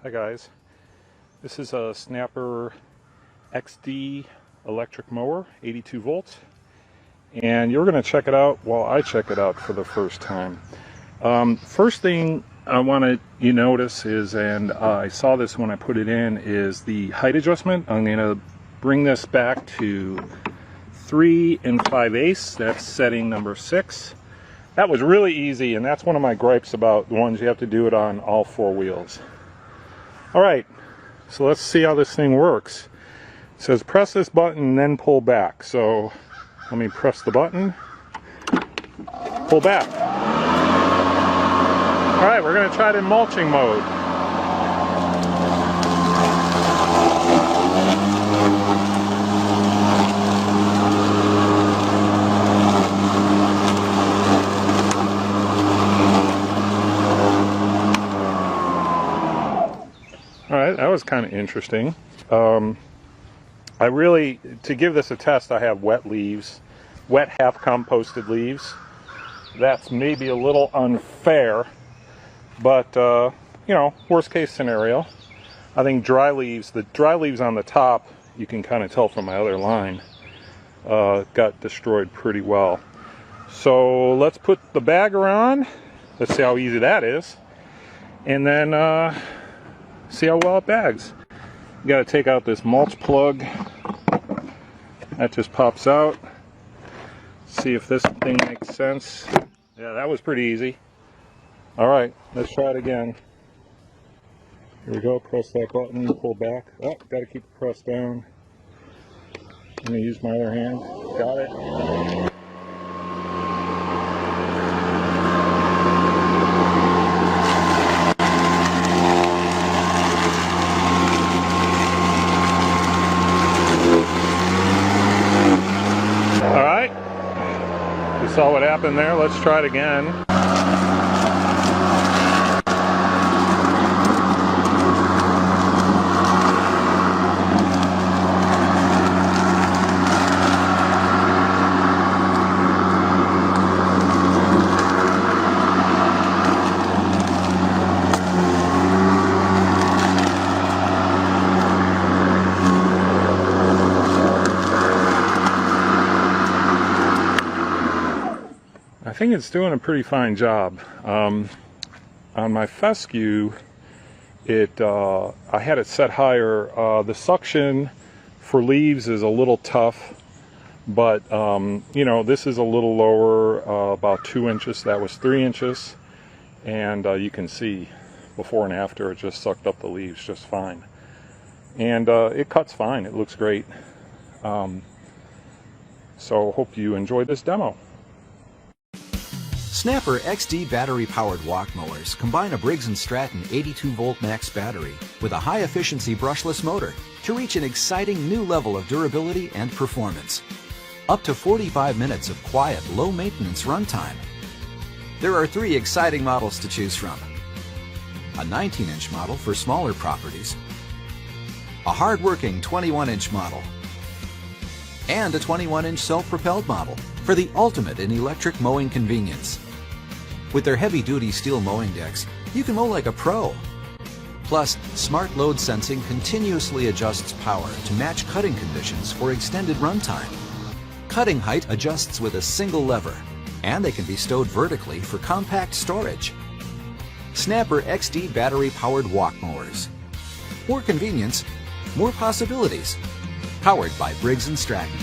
Hi guys, this is a Snapper XD electric mower, 82 volts, and you're going to check it out while I check it out for the first time. First thing I want you notice is, and I saw this when I put it in, is the height adjustment. I'm going to bring this back to 3 5/8. That's setting number 6. That was really easy, and that's one of my gripes about the ones you have to do it on all 4 wheels. Alright, so let's see how this thing works. It says press this button and then pull back. So let me press the button, pull back. Alright, we're going to try it in mulching mode. Alright, that was kind of interesting. To give this a test, I have wet leaves, wet half composted leaves. That's maybe a little unfair, but you know, worst case scenario. I think dry leaves, the dry leaves on the top, you can kind of tell from my other line, got destroyed pretty well. So let's put the bagger on. Let's see how easy that is. And then see how well it bags. You got to take out this mulch plug. That just pops out. See if this thing makes sense. Yeah, that was pretty easy. Alright, let's try it again. Here we go, press that button, pull back. Oh, got to keep it pressed down. I'm going to use my other hand. Got it. Alright, you saw what happened there. Let's try it again. I think it's doing a pretty fine job. On my fescue, I had it set higher. The suction for leaves is a little tough, but you know, this is a little lower, about 2 inches. That was 3 inches, and you can see before and after it just sucked up the leaves just fine, and it cuts fine. It looks great. So hope you enjoyed this demo. Snapper XD battery-powered walk mowers combine a Briggs Stratton 82-volt max battery with a high-efficiency brushless motor to reach an exciting new level of durability and performance. Up to 45 minutes of quiet, low-maintenance runtime. There are 3 exciting models to choose from. A 19-inch model for smaller properties, a hard-working 21-inch model, and a 21-inch self-propelled model for the ultimate in electric mowing convenience. With their heavy-duty steel mowing decks, you can mow like a pro. Plus, smart load sensing continuously adjusts power to match cutting conditions for extended runtime. Cutting height adjusts with a single lever, and they can be stowed vertically for compact storage. Snapper XD battery-powered walk mowers. More convenience, more possibilities. Powered by Briggs Stratton.